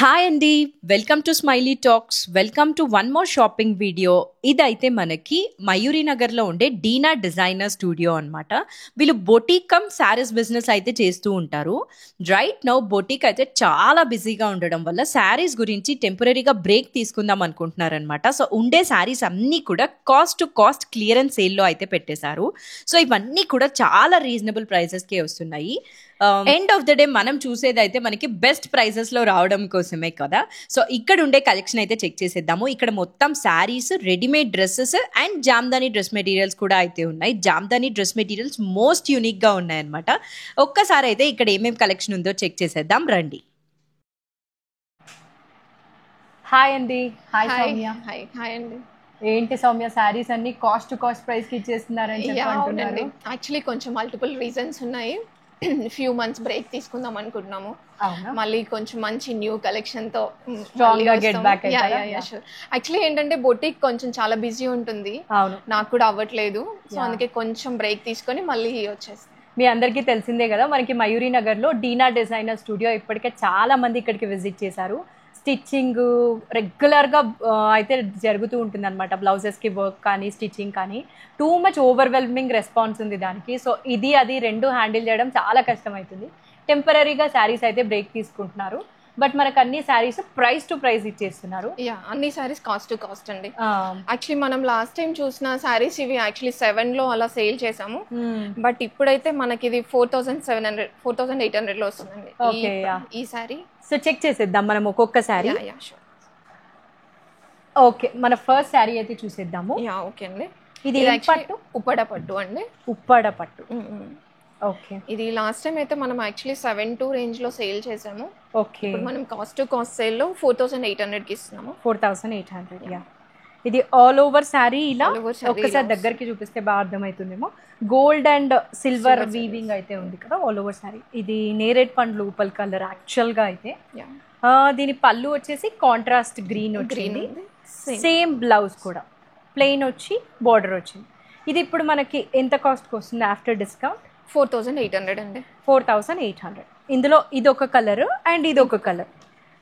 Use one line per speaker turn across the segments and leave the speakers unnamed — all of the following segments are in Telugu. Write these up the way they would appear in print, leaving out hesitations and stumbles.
హాయ్ అండి. Welcome to smiley talks. Welcome to one more shopping video. ఇదైతే మనకి మయూరి నగర్లో ఉండే డీనా డిజైనర్ స్టూడియో అనమాట. వీళ్ళు బొటీక్ కమ్ శారీస్ బిజినెస్ అయితే చేస్తూ ఉంటారు. రైట్ నౌ బొటీక్ అయితే చాలా బిజీగా ఉండడం వల్ల శారీస్ గురించి టెంపరీగా బ్రేక్ తీసుకుందాం అనుకుంటున్నారనమాట. సో ఉండే శారీస్ అన్నీ కూడా కాస్ట్ టు కాస్ట్ క్లియరెన్స్ సేల్లో అయితే పెట్టేశారు. సో ఇవన్నీ కూడా చాలా రీజనబుల్ ప్రైసెస్కే వస్తున్నాయి. ఎండ్ ఆఫ్ ద డే మనం చూసేది అయితే మనకి బెస్ట్ ప్రైజెస్లో రావడం కోసమే కదా. సో ఇక్కడ ఉండే కలెక్షన్ అయితే చెక్ చేసేద్దాము. ఇక్కడ మొత్తం saris, readymade dresses and Jamdani dress materials కూడా అయితే ఉన్నాయి. జామ్దాని డ్రెస్ మెటీరియల్స్ మోస్ట్ యూనిక్గా ఉన్నాయన్నమాట. ఒక్కసారి అయితే ఇక్కడ ఏమేమి కలెక్షన్ ఉందో చెక్ చేసేద్దాం రండి. హాయ్ అండి. హాయ్ సౌమ్య.
హాయ్ అండి.
ఏంటి సౌమ్య, శారీస్ అన్ని కాస్ట్ టు కాస్ట్ ప్రైస్ కి ఇచ్చేస్తున్నారని చెప్పంటున్నారు.
యాక్చువల్లీ కొంచెం మల్టిపుల్ రీజన్స్ ఉన్నాయి. ఫ్యూ మంత్స్ బ్రేక్ తీసుకుందాం అనుకుంటున్నాము. మళ్ళీ కొంచెం మంచి న్యూ కలెక్షన్ తో యాక్చువల్లీ ఏంటంటే బొటిక్ కొంచెం చాలా బిజీ ఉంటుంది, నాకు కూడా అవ్వట్లేదు. సో అందుకే కొంచెం బ్రేక్ తీసుకొని మళ్ళీ వచ్చేస్తాం.
మీ అందరికీ తెలిసిందే కదా, మనకి మయూరి నగర్ లో డీనా డిజైనర్ స్టూడియో ఇప్పటికే చాలా మంది ఇక్కడికి విజిట్ చేశారు. స్టిచ్చింగ్ రెగ్యులర్గా అయితే జరుగుతూ ఉంటుంది అనమాట. బ్లౌజెస్కి వర్క్ కానీ స్టిచ్చింగ్ కానీ టూ మచ్ ఓవర్వెల్మింగ్ రెస్పాన్స్ ఉంది దానికి. సో ఇది అది రెండు హ్యాండిల్ చేయడం చాలా కష్టమవుతుంది. టెంపరీగా శారీస్ అయితే బ్రేక్ తీసుకుంటున్నారు, బట్ మనకు అన్ని శారీస్ ప్రైస్ టు ప్రైస్ ఇచ్చేస్తున్నారు.
అన్ని శారీస్ కాస్ట్ టు కాస్ట్ అండి. యాక్చువల్లీ మనం లాస్ట్ టైం చూసిన శారీస్ ఇవి యాక్చువల్లీ 7 లో అలా సేల్ చేసాము, బట్ ఇప్పుడైతే మనకి ఇది 4700 4800 లో వస్తుందండి ఈ శారీ.
సో చెక్ చేసేద్దాం మనం ఒక్కొక్క శారీ. ఓకే, మన ఫస్ట్ శారీ అయితే చూసేద్దాము.
ఓకే అండి.
ఇది పట్టు,
ఉప్పడ పట్టు అండి.
ఉప్పడ పట్టు. ఓకే,
ఇది లాస్ట్ టైం అయితే మనం యాక్చువల్లీ 7-2 రేంజ్ లో సేల్ చేసాము.
ఓకే,
మనం కాస్ట్ టు కాస్ట్ సేల్ లో 4800 కి ఇస్తున్నాము.
4800. ఇది ఆల్ ఓవర్ శారీ. ఇలా ఒక్కసారి దగ్గరికి చూపిస్తే బాగా అర్థమవుతుందేమో. గోల్డ్ అండ్ సిల్వర్ వీవింగ్ అయితే ఉంది కదా ఆల్ ఓవర్ శారీ. ఇది నేరేడ్ పండ్లు ఉప్పల్ కలర్ యాక్చువల్గా అయితే. దీని పళ్ళు వచ్చేసి కాంట్రాస్ట్ గ్రీన్ వచ్చింది. సేమ్ బ్లౌజ్ కూడా ప్లెయిన్ వచ్చి బార్డర్ వచ్చింది. ఇది ఇప్పుడు మనకి ఎంత కాస్ట్కి వస్తుంది ఆఫ్టర్ డిస్కౌంట్?
4800 అండి.
4800. ఇందులో ఇది ఒక కలర్ అండ్ ఇది ఒక కలర్.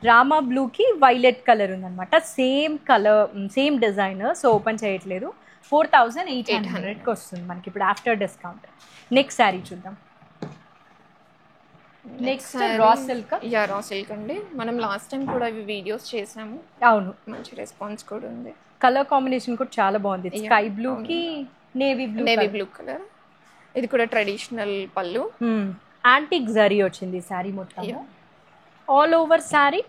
రామా బ్లూకి వైలెట్ కలర్ ఉందన్నమాట. Same colour, same designer. So open చేయట్లేదు. 4800కి వస్తుంది మనకి ఇప్పుడు ఆఫ్టర్ డిస్కౌంట్. నెక్స్ట్ శారీ చూద్దాం. Next raw silk.
Raw silk అండి. మనం లాస్ట్ టైం కూడా ఇవి వీడియోస్ చేసాము.
అవును,
మంచి రెస్పాన్స్ కూడా ఉంది.
కలర్ కాంబినేషన్ కూడా చాలా బాగుంది. స్కై బ్లూకి నేవీ
బ్లూ కలర్. ఇది కూడా ట్రెడిషనల్ పళ్ళు.
యాంటిక్ జరీ వచ్చింది శారీ మొత్తం. ఆల్ ఓవర్ శారీ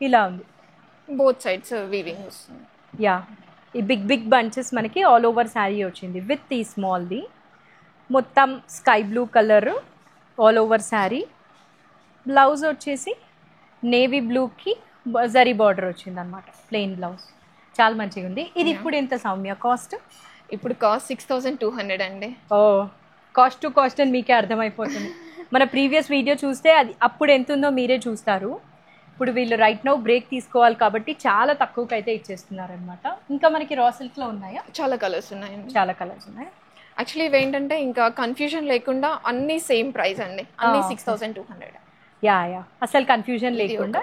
ఇలా ఉంది.
బోత్ సైడ్స్ వీవింగ్ వస్తుంది.
ఈ బిగ్ బిగ్ బంచెస్ మనకి ఆల్ ఓవర్ శారీ వచ్చింది విత్ ఈ స్మాల్ది. మొత్తం sky blue colour all over sari. Blouse వచ్చేసి నేవీ బ్లూకి జరీ బార్డర్ వచ్చింది అనమాట. ప్లెయిన్ బ్లౌజ్ చాలా మంచిగా ఉంది. ఇది ఇప్పుడు ఎంత సౌమ్య కాస్ట్?
ఇప్పుడు కాస్ట్ 6200 అండి.
కాస్ట్ టు కాస్ట్ అని మీకే అర్థమైపోతుంది. మన ప్రీవియస్ వీడియో చూస్తే అది అప్పుడు ఎంత ఉందో మీరే చూస్తారు. ఇప్పుడు వీళ్ళు రైట్ నౌ బ్రేక్ తీసుకోవాలి కాబట్టి చాలా తక్కువకి అయితే ఇచ్చేస్తున్నారనమాట. ఇంకా మనకి రా సిల్క్లో ఉన్నాయా?
చాలా కలర్స్ ఉన్నాయండి.
చాలా కలర్స్ ఉన్నాయి.
యాక్చువల్లీ ఇవి ఏంటంటే ఇంకా కన్ఫ్యూజన్ లేకుండా అన్ని సేమ్ ప్రైస్ అండి. అన్ని 6200.
అసలు కన్ఫ్యూజన్ లేకుండా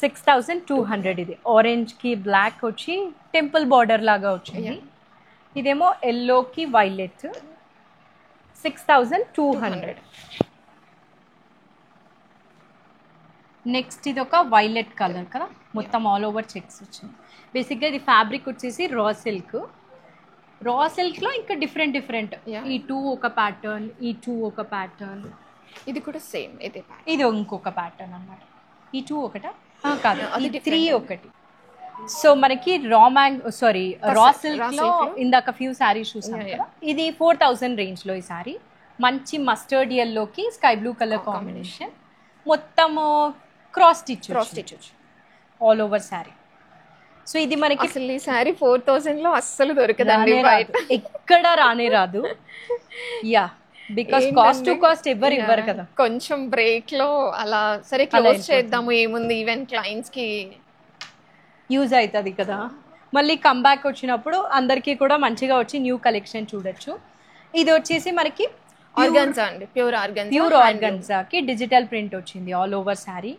6200. ఇది ఆరెంజ్కి బ్లాక్ వచ్చి టెంపుల్ బార్డర్ లాగా వచ్చింది. ఇదేమో ఎల్లోకి వైలెట్. 6200. నెక్స్ట్ ఇది ఒక వైలెట్ కలర్ కదా, మొత్తం ఆల్ ఓవర్ చెక్స్ వచ్చింది. బేసిక్గా ఇది ఫ్యాబ్రిక్ వచ్చేసి రా సిల్క్. రా సిల్క్లో ఇంకా డిఫరెంట్ ఈ 2 ఒక ప్యాటర్న్, ఈ 2 ఒక ప్యాటర్న్.
ఇది కూడా సేమ్.
ఇది ఇంకొక ప్యాటర్న్ అన్నమాట. ఈ 2 ఒకటా కాదు, అది 3 ఒకటి. సో మనకి రా సిల్క్ లో ఇందాక ఫ్యూ శారీస్ చూసాం కదా. ఇది 4000 రేంజ్ లో ఈ శారీ. మంచి మస్టర్డ్ ఎల్లోకి స్కై బ్లూ కలర్ కాంబినేషన్. మొత్తం cross stitch all over sari. So ఇది మనకి
అసలు ఈ శారీ 4000 లో అస్సలు దొరకదండి,
ఎక్కడ రానే రాదు. బికాస్ కాస్ట్ టు కాస్ట్ ఇవ్వరు కదా.
కొంచెం బ్రేక్ లో అలా సరే క్లోజ్ చేద్దాము, ఏముంది, ఈవెన్ క్లయింట్స్ కి
యూజ్ అవుతుంది కదా. మళ్ళీ కమ్బ్యాక్ వచ్చినప్పుడు అందరికీ కూడా మంచిగా వచ్చి న్యూ కలెక్షన్ చూడొచ్చు. ఇది వచ్చేసి మనకి
ఆర్గాన్జా అండి, ప్యూర్ ఆర్గాన్జాకి
డిజిటల్ ప్రింట్ వచ్చింది ఆల్ ఓవర్ శారీ.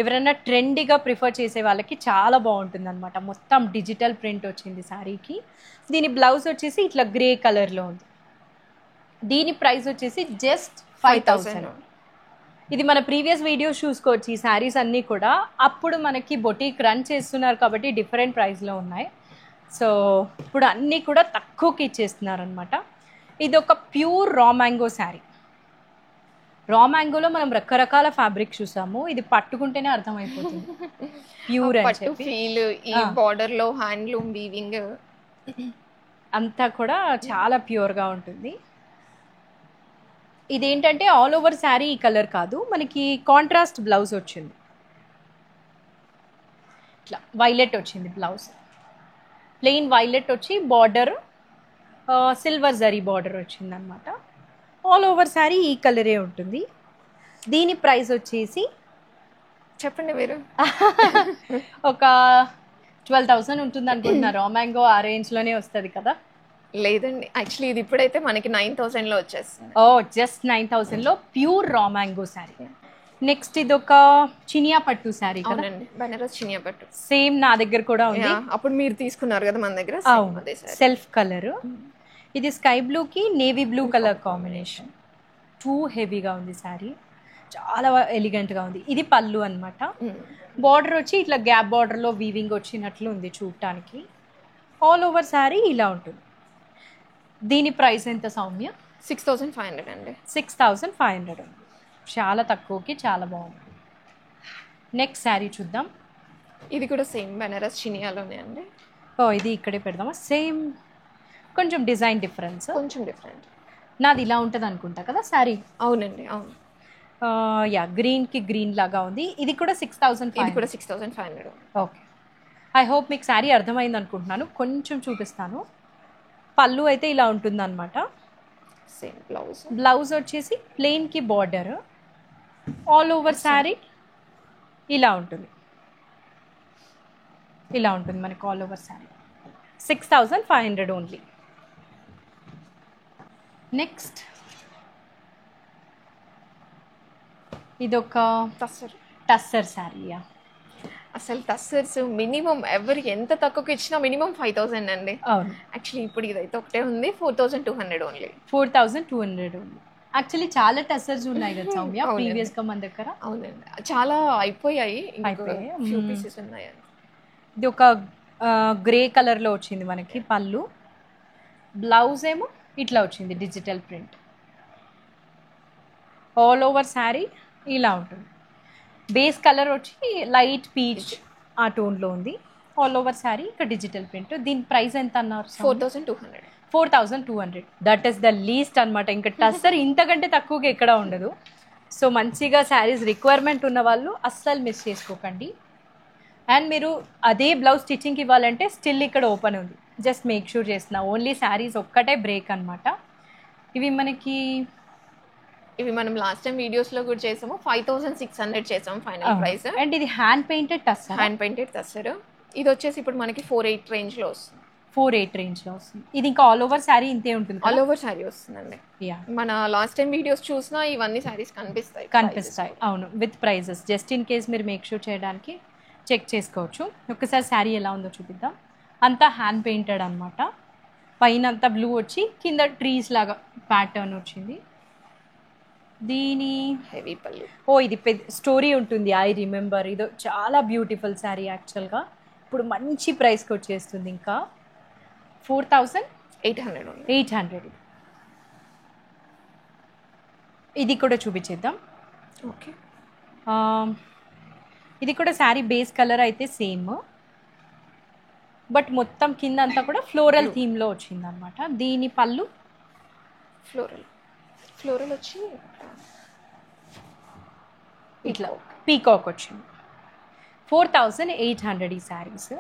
ఎవరైనా ట్రెండీగా ప్రిఫర్ చేసే వాళ్ళకి చాలా బాగుంటుంది అనమాట. మొత్తం డిజిటల్ ప్రింట్ వచ్చింది శారీకి. దీని బ్లౌజ్ వచ్చేసి ఇట్లా గ్రే కలర్లో ఉంది. దీని ప్రైస్ వచ్చేసి జస్ట్ 5,000. ఇది మన ప్రీవియస్ వీడియోస్ చూసుకోవచ్చు. ఈ శారీస్ అన్నీ కూడా అప్పుడు మనకి బొటీక్ రన్ చేస్తున్నారు కాబట్టి డిఫరెంట్ ప్రైస్లో ఉన్నాయి. సో ఇప్పుడు అన్నీ కూడా తక్కువకి ఇచ్చేస్తున్నారు అనమాట. ఇది ఒక ప్యూర్ రా మ్యాంగో శారీ. రా మ్యాంగోలో మనం రకరకాల ఫ్యాబ్రిక్ చూసాము. ఇది పట్టుకుంటేనే అర్థమైపోతుంది ప్యూర్ అని చెప్పి.
ఫీల్ ఈ బార్డర్ లో హ్యాండ్లూమ్ వీవింగ్
అంతా కూడా చాలా ప్యూర్గా ఉంటుంది. ఇదేంటంటే ఆల్ ఓవర్ శారీ ఈ కలర్ కాదు, మనకి కాంట్రాస్ట్ బ్లౌజ్ వచ్చింది. ఇట్లా వైలెట్ వచ్చింది బ్లౌజ్, ప్లెయిన్ వైలెట్ వచ్చి బార్డర్ సిల్వర్ జరీ బార్డర్ వచ్చింది అనమాట. ఆల్ ఓవర్ శారీ ఈ కలరే ఉంటుంది. దీని ప్రైస్ వచ్చేసి
చెప్పండి మీరు.
ఒక 12,000 ఉంటుంది అనుకుంటున్నా. రా మ్యాంగో ఆ రేంజ్లోనే వస్తుంది కదా?
లేదండి, యాక్చువల్లీ ఇది ఇప్పుడైతే మనకి 9,000 లో వచ్చేస్తుంది.
ఓ జస్ట్ 9,000 లో pure raw mango sari. Next ఇది ఒక చినియా పట్టు శారీ కదా?
బనారస్ చినియా పట్టు.
సేమ్ నా దగ్గర కూడా ఉంది.
అప్పుడు మీరు తీసుకున్నారు కదా మన దగ్గర.
Self colour. ఇది స్కై బ్లూ కి navy blue colour combination. Two హెవీగా ఉంది శారీ, చాలా ఎలిగెంట్గా ఉంది. ఇది పళ్ళు అనమాట. బార్డర్ వచ్చి ఇట్లా గ్యాప్ బార్డర్లో వీవింగ్ వచ్చినట్లు ఉంది చూడటానికి. ఆల్ ఓవర్ శారీ ఇలా ఉంటుంది. దీని ప్రైస్ ఎంత సౌమ్య?
6,500 అండి.
6,500. చాలా తక్కువకి చాలా బాగుంది. నెక్స్ట్ శారీ చూద్దాం.
ఇది కూడా సేమ్ బనారస్ చినియాలోనే అండి.
ఓ ఇది ఇక్కడే పెడదామా? సేమ్, కొంచెం డిజైన్ డిఫరెన్స్.
కొంచెం డిఫరెంట్.
నాది ఇలా ఉంటుంది అనుకుంటా కదా శారీ?
అవునండి, అవును.
యా, గ్రీన్కి గ్రీన్ లాగా ఉంది. ఇది కూడా 6,500.
ఇది కూడా 6,500.
ఓకే, ఐ హోప్ మీకు శారీ అర్థమైంది అనుకుంటున్నాను. కొంచెం చూపిస్తాను. పళ్ళు అయితే ఇలా ఉంటుంది అనమాట.
Same blouse.
బ్లౌజ్ వచ్చేసి ప్లెయిన్కి బార్డర్. ఆల్ ఓవర్ శారీ ఇలా ఉంటుంది. ఇలా ఉంటుంది మనకి all over sari. 6,500 only. Next ఇదొక టస్సర్ శారీయా?
అసలు టస్సర్స్ మినిమం ఎవరికి ఎంత తక్కువకి ఇచ్చినా మినిమం 5,000 అండి.
అవును,
యాక్చువల్లీ ఇప్పుడు ఇదైతే ఒకటే ఉంది 4,200 ఓన్లీ.
4,200 ఓన్లీ. యాక్చువల్లీ చాలా టస్సర్స్ ఉన్నాయి కదా సౌమ్య ప్రీవియస్ గా మన దగ్గర?
అవునండి, చాలా అయిపోయాయి. ఫ్యూ పీసెస్ ఉన్నాయి.
ఇది ఒక గ్రే కలర్ లో వచ్చింది మనకి పళ్ళు. బ్లౌజ్ ఏమో ఇట్లా వచ్చింది digital print. All over sari ఇలా ఉంటుంది. బేస్ కలర్ వచ్చి లైట్ పీచ్ ఆ టోన్లో ఉంది. ఆల్ ఓవర్ శారీ ఇక్కడ డిజిటల్ ప్రింట్. దీని ప్రైస్ ఎంత అన్నారు?
4,200.
4,200. దట్ ఈస్ ద లీస్ట్ అనమాట. ఇంకా టస్సర్ ఇంతకంటే తక్కువగా ఎక్కడ ఉండదు. సో మంచిగా శారీస్ రిక్వైర్మెంట్ ఉన్న వాళ్ళు అస్సలు మిస్ చేసుకోకండి. అండ్ మీరు అదే బ్లౌజ్ స్టిచ్చింగ్కి ఇవ్వాలంటే స్టిల్ ఇక్కడ ఓపెన్ ఉంది. జస్ట్ మేక్ షూర్ చేస్తున్నా. ఓన్లీ శారీస్ ఒక్కటే బ్రేక్ అనమాట.
ఇవి మనం లాస్ట్ టైం వీడియోస్ లో కూడా చేసాము. 5,600 చేసాము ఫైనల్ ప్రైస్.
అండ్ ఇది hand painted tussar.
Hand painted tussar. ఇది వచ్చేసి ఇప్పుడు మనకి 4,800 రేంజ్ లో వస్తుంది.
4,800 రేంజ్ లో వస్తుంది. ఇది ఇంకా ఆల్ ఓవర్ శారీ ఇంతే ఉంటుంది.
ఆల్ ఓవర్ శారీ వస్తుందండి. మన లాస్ట్ టైం వీడియోస్ చూసినా ఇవన్నీ శారీస్ కనిపిస్తాయి.
అవును, with prices. Just in case మీరు మేక్ షూర్ చేయడానికి చెక్ చేసుకోవచ్చు. ఒకసారి శారీ ఎలా ఉందో చూపిద్దాం. అంతా హ్యాండ్ పెయింటెడ్ అనమాట. పైన అంతా బ్లూ వచ్చి కింద ట్రీస్ లాగా ప్యాటర్న్ వచ్చింది. దీని
హెవీ పళ్ళు.
ఇది పెద్ద స్టోరీ ఉంటుంది. I remember. ఇదో చాలా బ్యూటిఫుల్ శారీ యాక్చువల్గా. ఇప్పుడు మంచి ప్రైస్కి వచ్చేస్తుంది. ఇంకా 4,800. ఇది కూడా చూపించేద్దాం.
ఓకే,
ఇది కూడా శారీ బేస్ కలర్ అయితే సేమ్, బట్ మొత్తం కింద అంతా కూడా ఫ్లోరల్ థీమ్లో వచ్చింది అనమాట. దీని పళ్ళు
ఫ్లోరల్ వచ్చి
ఇట్లా పీకాక్ వచ్చింది. 4,800 ఈ శారీస్.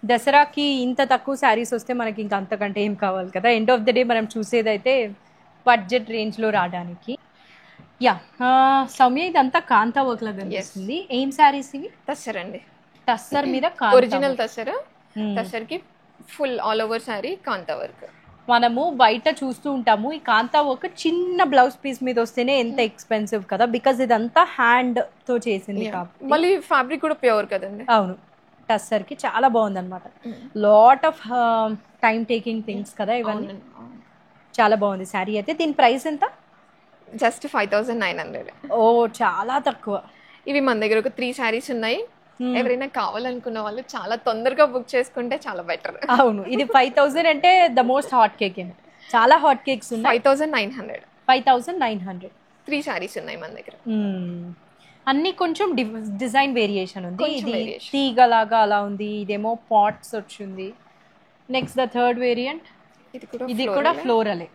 దసరాకి ఇంత తక్కువ శారీస్ వస్తే మనకి ఇంకా అంతకంటే ఏం కావాలి కదా. ఎండ్ ఆఫ్ ద డే మనం చూసేదైతే బడ్జెట్ రేంజ్లో రావడానికి. యా సౌమ్య, ఇదంతా కాంతా వర్క్ లాగా కనిపిస్తుంది. ఏం శారీస్ ఇవి?
టస్సర్ అండి.
టస్సర్ మీద
ఒరిజినల్ టస్సర్. టస్సర్ కి ఫుల్ ఆల్ ఓవర్ శారీ కాంతా వర్క్.
మనము బయట చూస్తూ ఉంటాము ఈ కాంతా వర్క్ చిన్న బ్లౌజ్ పీస్ మీద వస్తేనే ఎంత ఎక్స్పెన్సివ్ కదా, బికాజ్ ఇదంతా హ్యాండ్ తో చేసింది కాబట్టి.
మళ్ళీ ఫ్యాబ్రిక్ కూడా ప్యూర్ కదండి.
అవును, టస్సర్ కి చాలా బాగుంది అనమాట. Lot of time taking things కదా ఇవన్నీ. చాలా బాగుంది శారీ అయితే. దీని ప్రైస్ ఎంత?
జస్ట్ 5900.
ఓ చాలా తక్కువ.
ఇవి మన దగ్గర ఒక 3 శారీస్ ఉన్నాయి. ఎవరైనా కావాలనుకున్న వాళ్ళు చాలా తొందరగా బుక్ చేసుకుంటే చాలా బెటర్.
అవును, ఇది 5000 అంటే ద మోస్ట్ హాట్ కేక్ ఏమి. చాలా హాట్ కేక్స్ ఉన్నాయి.
5900.
5900.
3 శారీస్ ఉన్నాయి మన దగ్గర.
అన్ని కొంచెం డిజైన్ వేరియేషన్ ఉంది. ఇది తీగలాగా అలా ఉంది, ఇదేమో పాట్స్ వచ్చింది. నెక్స్ట్ ద థర్డ్ వేరియంట్, ఇది కూడా ఫ్లోరలే.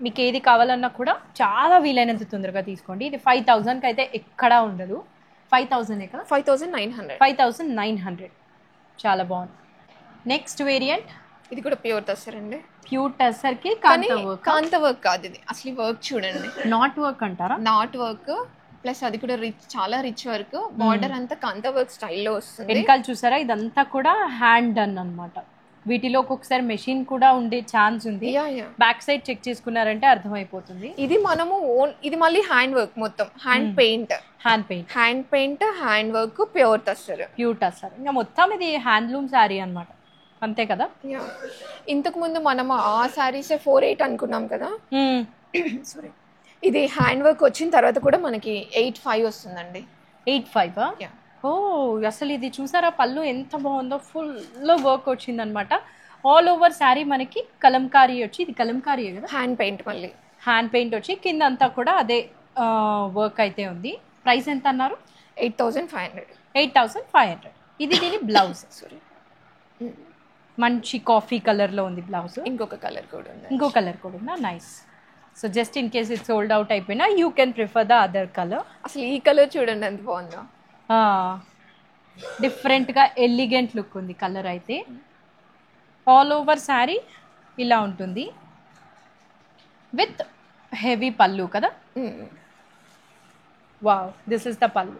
మీకు ఏది కావాలన్నా కూడా చాలా వీలైనంత తొందరగా తీసుకోండి. ఇది 5000కి అయితే ఎక్కడా ఉండదు. 5000 కదా, 5900. చాలా బాగుంది. నెక్స్ట్ వేరియంట్,
ఇది కూడా ప్యూర్ టస్సర్ అండి.
ప్యూర్ టస్సర్ కి
కాంత వర్క్ కాదు ఇది. అసలు వర్క్ చూడండి,
నాట్ వర్క్ అంటారా?
నాట్ వర్క్ ప్లస్ అది కూడా రిచ్, చాలా రిచ్ వర్క్. బార్డర్ అంతా కాంత వర్క్ స్టైల్లో వస్తుంది.
వెనకాల చూసారా, ఇదంతా కూడా హ్యాండ్ డన్ అన్నమాట. వీటిలో ఒక్కొక్కసారి మెషిన్ కూడా ఉండే ఛాన్స్ ఉంది. బ్యాక్ సైడ్ చెక్ చేసుకున్నారంటే అర్థమైపోతుంది.
ఇది మనము ఇది మళ్ళీ హ్యాండ్ వర్క్, మొత్తం hand paint, hand work, pure tussar.
ఇంకా మొత్తం ఇది హ్యాండ్లూమ్ శారీ అన్నమాట, అంతే కదా.
ఇంతకు ముందు మనము ఆ శారీసే 48 అనుకున్నాం కదా. సారీ, ఇది హ్యాండ్ వర్క్ వచ్చిన తర్వాత కూడా మనకి 85 వస్తుందండి.
85? ఓ అసలు ఇది చూసారా, పళ్ళు ఎంత బాగుందో, ఫుల్ వర్క్ వచ్చింది అనమాట. ఆల్ ఓవర్ శారీ మనకి కలంకారీ వచ్చి, ఇది కలంకారీ కదా,
హ్యాండ్ పెయింట్, మళ్ళీ
హ్యాండ్ పెయింట్ వచ్చి కింద అంతా కూడా అదే వర్క్ అయితే ఉంది. ప్రైస్ ఎంత అన్నారు? 8500. ఇది దీని బ్లౌజ్. మంచి కాఫీ కలర్ లో ఉంది బ్లౌజ్.
ఇంకో కలర్ కూడా
ఉందా? Nice. So just in case it sold out అయిపోయినా you can prefer the other colour.
అసలు ఈ కలర్ చూడండి ఎంత బాగుందో.
డిఫరెంట్గా ఎలిగెంట్ లుక్ ఉంది కలర్ అయితే. ఆల్ ఓవర్ శారీ ఇలా ఉంటుంది విత్ హెవీ పళ్ళు కదా. వావ్, దిస్ ఇస్ ద పళ్ళు.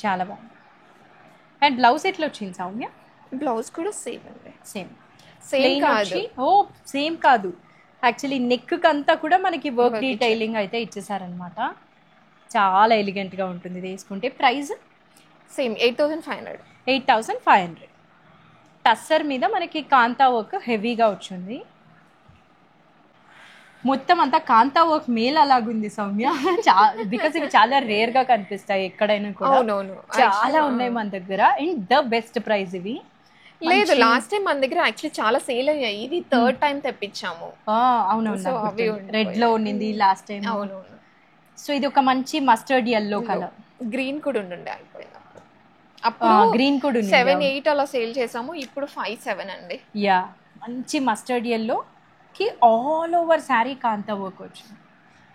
చాలా బాగుంది. అండ్ బ్లౌజ్ ఎట్లా వచ్చింది సౌమ్య?
బ్లౌజ్ కూడా సేమ్ అండి.
సేమ్
కాదు.
సేమ్ కాదు, యాక్చువల్లీ నెక్ అంతా కూడా మనకి వర్క్ డీటైలింగ్ అయితే ఇచ్చేసారనమాట. చాలా ఎలిగెంట్గా ఉంటుంది ఇది వేసుకుంటే. Price
same
8500. టస్సర్ మీద మనకి కాంతా వర్క్ హెవీగా వచ్చింది. మొత్తం అంతా కాంతా వర్క్ మేల్ అలాగుంది సౌమ్య. బికాస్ ఇవి చాలా రేర్ గా కనిపిస్తాయి ఎక్కడైనా కూడా. చాలా ఉన్నాయి మన దగ్గర. అండ్ ద బెస్ట్ ప్రైస్ ఇవి.
లేదు, లాస్ట్ టైం మన దగ్గర యాక్చువల్లీ చాలా సేల్ అయ్యాయి. ఇది థర్డ్ టైం తెప్పించాము.
అవునవును, రెడ్ లో ఉండింది లాస్ట్ టైం. అవునవును. సో ఇది ఒక మంచి మస్టర్డ్ ఎల్లో కలర్.
గ్రీన్ కూడా ఉండే అయిపోయింది అప్పుడు. గ్రీన్ కూడా 7-8 అలా సేల్ చేసాము. ఇప్పుడు 5-7 అండి.
యా, మంచి మస్టర్డ్ ఎల్లో కి ఆల్ ఓవర్ శారీ కాంతా వర్క్ వచ్చింది.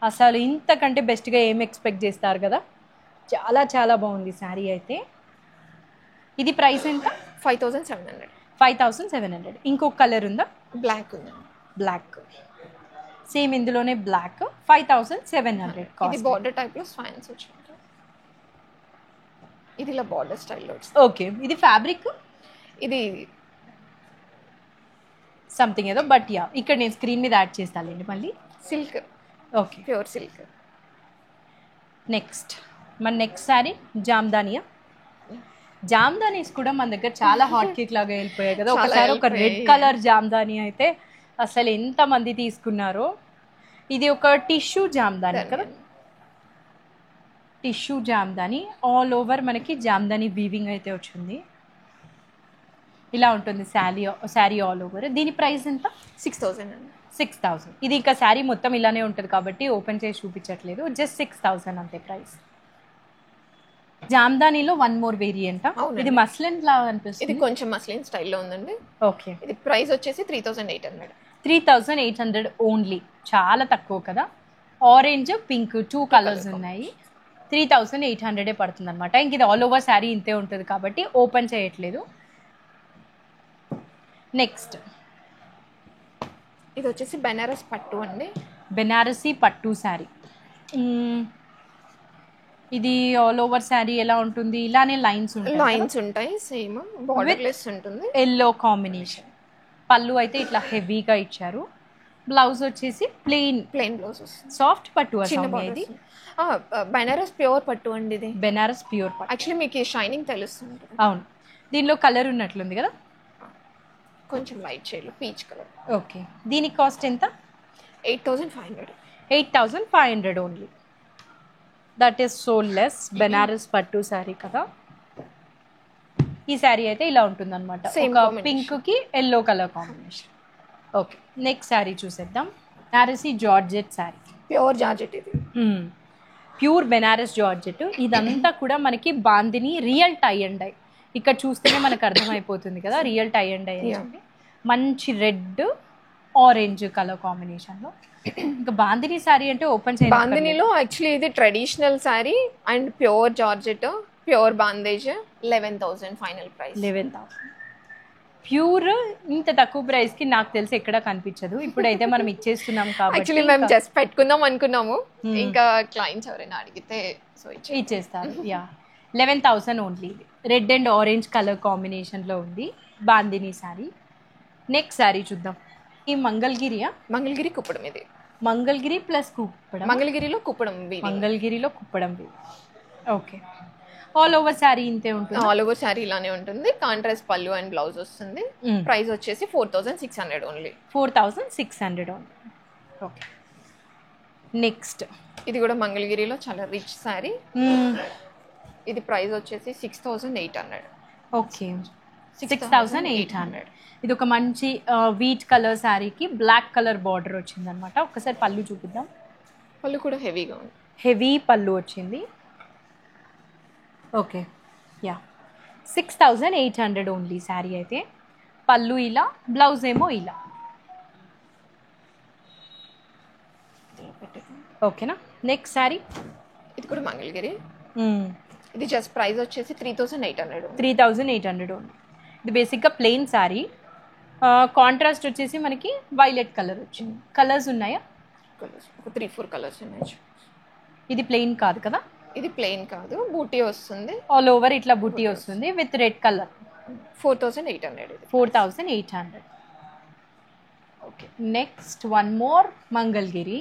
అసలు ఇంతకంటే బెస్ట్గా ఏం ఎక్స్పెక్ట్ చేస్తారు కదా. చాలా చాలా బాగుంది శారీ అయితే. ఇది ప్రైస్ ఎంత?
5700.
ఇంకొక కలర్ ఉందా?
బ్లాక్ ఉంది.
బ్లాక్ సేమ్ ఇందులోనే బ్లాక్. 5700.
ఇది బార్డర్ టైప్ లో స్వైన్స్ వచ్చింది. ఇది ఇలా బార్డర్ స్టైల్లో వచ్చింది.
ఓకే, ఇది ఫ్యాబ్రిక్,
ఇది
సంథింగ్ ఏదో, బట్ యా ఇక్కడ నేను స్క్రీన్ మీద యాడ్ చేస్తానండి మళ్ళీ.
Silk.
Okay,
pure silk.
Next మన నెక్స్ట్ శారీ జామ్దానియా. జామ్దానీస్ కూడా మన దగ్గర చాలా హాట్ కేక్ లాగా వెళ్ళిపోయాయి కదా. ఒకసారి ఒక రెడ్ కలర్ జామ్దాని అయితే అసలు ఎంత మంది తీసుకున్నారో. ఇది ఒక టిష్యూ జామ్దాని కదా, టిష్యూ జామ్దాని. ఆల్ ఓవర్ మనకి జామ్దాని వీవింగ్ అయితే వచ్చింది. ఇలా ఉంటుంది శారీ ఆల్ ఓవర్. దీని ప్రైస్ ఎంత? 6000. ఇది ఇంకా శారీ మొత్తం ఇలానే ఉంటుంది కాబట్టి ఓపెన్ చేసి చూపించట్లేదు. జస్ట్ 6000 అంతే ప్రైస్. జామ్దానీలో వన్ మోర్ వేరియంట్. ఇది మస్లిన్ లాగా అనిపిస్తుంది.
ఇది కొంచెం మస్లిన్ స్టైల్లో ఉందండి.
ఓకే,
ఇది ప్రైస్ వచ్చేసి 3800.
3800 ఓన్లీ. చాలా తక్కువ కదా. ఆరెంజ్, పింక్ 2 కలర్స్ ఉన్నాయి. 3800 పడుతుంది అనమాట. ఇంక ఇది ఆల్ ఓవర్ శారీ ఇంతే ఉంటుంది కాబట్టి ఓపెన్ చేయట్లేదు. నెక్స్ట్
ఇది వచ్చేసి బెనారస్ పట్టు అండి.
బెనారసీ పట్టు శారీ. ఇది ఆల్ ఓవర్ శారీ ఎలా ఉంటుంది? ఇలానే లైన్స్ ఉంటాయి.
సేమ్ బార్డర్ లెస్ ఉంటుంది.
Yellow combination. పళ్ళు అయితే ఇట్లా హెవీగా ఇచ్చారు. బ్లౌజ్ వచ్చేసి ప్లెయిన్
బ్లౌజ్ వస్తుంది.
సాఫ్ట్ పట్టు
చిన్న
ఇది
బెనారస్ ప్యూర్ పట్టు అండి. ఇది
బెనారస్ ప్యూర్ పట్టు.
యాక్చువల్లీ మీకు షైనింగ్ తెలుస్తుంది.
అవును, దీనిలో కలర్ ఉన్నట్లుంది కదా,
కొంచెం light shade peach colour.
Okay, దీని కాస్ట్ ఎంత?
8,500.
8,500 only. That is so less. Banaras పట్టు శారీ కదా. ఈ శారీ అయితే ఇలా ఉంటుంది అనమాట, పింక్ కి yellow colour combination. Okay, next sari చూసేద్దాం. Banarasi georgette sari,
pure georgette. ఇది
ప్యూర్ బెనారస్ జార్జెట్. ఇదంతా కూడా మనకి bandhani real tie and dye. ఇక్కడ చూస్తేనే మనకు అర్థమైపోతుంది కదా, రియల్ టై అండ్ డై అని. మంచి రెడ్ ఆరెంజ్ కలర్ కాంబినేషన్లో. ఇంకా బాందిని శారీ అంటే ఓపెన్ చేయాలి.
బాందినిలో యాక్చువల్లీ ఇది traditional sari and pure georgette, pure bandhej. 11,000 final price. 11,000
pure. ఇంత తక్కువ ప్రైస్ కి నాకు తెలిసి ఎక్కడ కనిపించదు. ఇప్పుడైతే మనం ఇచ్చేస్తున్నాం కాబట్టి
యాక్చువల్లీ మేము జస్ట్ పెట్టుకుందాం అనుకున్నాము, ఇంకా క్లయింట్స్ ఎవరైనా అడిగితే సో
ఇచ్చేస్తారు. Yeah, 11,000 only. Red and orange colour కాంబినేషన్లో ఉంది బాందిని శారీ. నెక్స్ట్ శారీ చూద్దాం. ఈ మంగళగిరి
కుప్పడం. ఇది
మంగళగిరి ప్లస్ కుప్పడం.
మంగళగిరిలో Kuppadam.
Okay, all over sari ఇంతే ఉంటుంది.
ఆల్ ఓవర్ శారీ ఇలానే ఉంటుంది. కాంట్రాస్ట్ పళ్ళు అండ్ బ్లౌజ్ వస్తుంది. ప్రైస్ వచ్చేసి 4,600 ఓన్లీ.
4,600 ఓన్లీ. ఓకే, నెక్స్ట్
ఇది కూడా మంగళగిరిలో చాలా రిచ్ శారీ. ఇది ప్రైస్ వచ్చేసి 6,800.
ఓకే, 6,800. ఇది ఒక మంచి వీట్ కలర్ శారీకి బ్లాక్ కలర్ బార్డర్ వచ్చింది అనమాట. ఒకసారి పళ్ళు చూపిద్దాం.
పళ్ళు కూడా హెవీగా ఉంది,
హెవీ పళ్ళు వచ్చింది. ఓకే, యా, 6,800 ఓన్లీ శారీ అయితే. పళ్ళు ఇలా, బ్లౌజ్ ఏమో ఇలా. ఓకేనా, నెక్స్ట్ శారీ.
ఇది కూడా మంగళగిరి. ఇది జస్ట్ ప్రైస్ వచ్చేసి 3,800.
3,800 ఓన్లీ. ఇది బేసిక్గా ప్లెయిన్ శారీ. కాంట్రాస్ట్ వచ్చేసి మనకి వైలెట్ కలర్ వచ్చింది. కలర్స్ ఉన్నాయా?
కలర్స్ ఒక 3-4 కలర్స్ ఉన్నాయి.
ఇది ప్లెయిన్ కాదు కదా?
ఇది ప్లెయిన్ కాదు, బూటీ వస్తుంది.
ఆల్ ఓవర్ ఇట్లా బూటీ వస్తుంది with red colour.
4,800.
4,800. Okay, next one more Mangalagiri.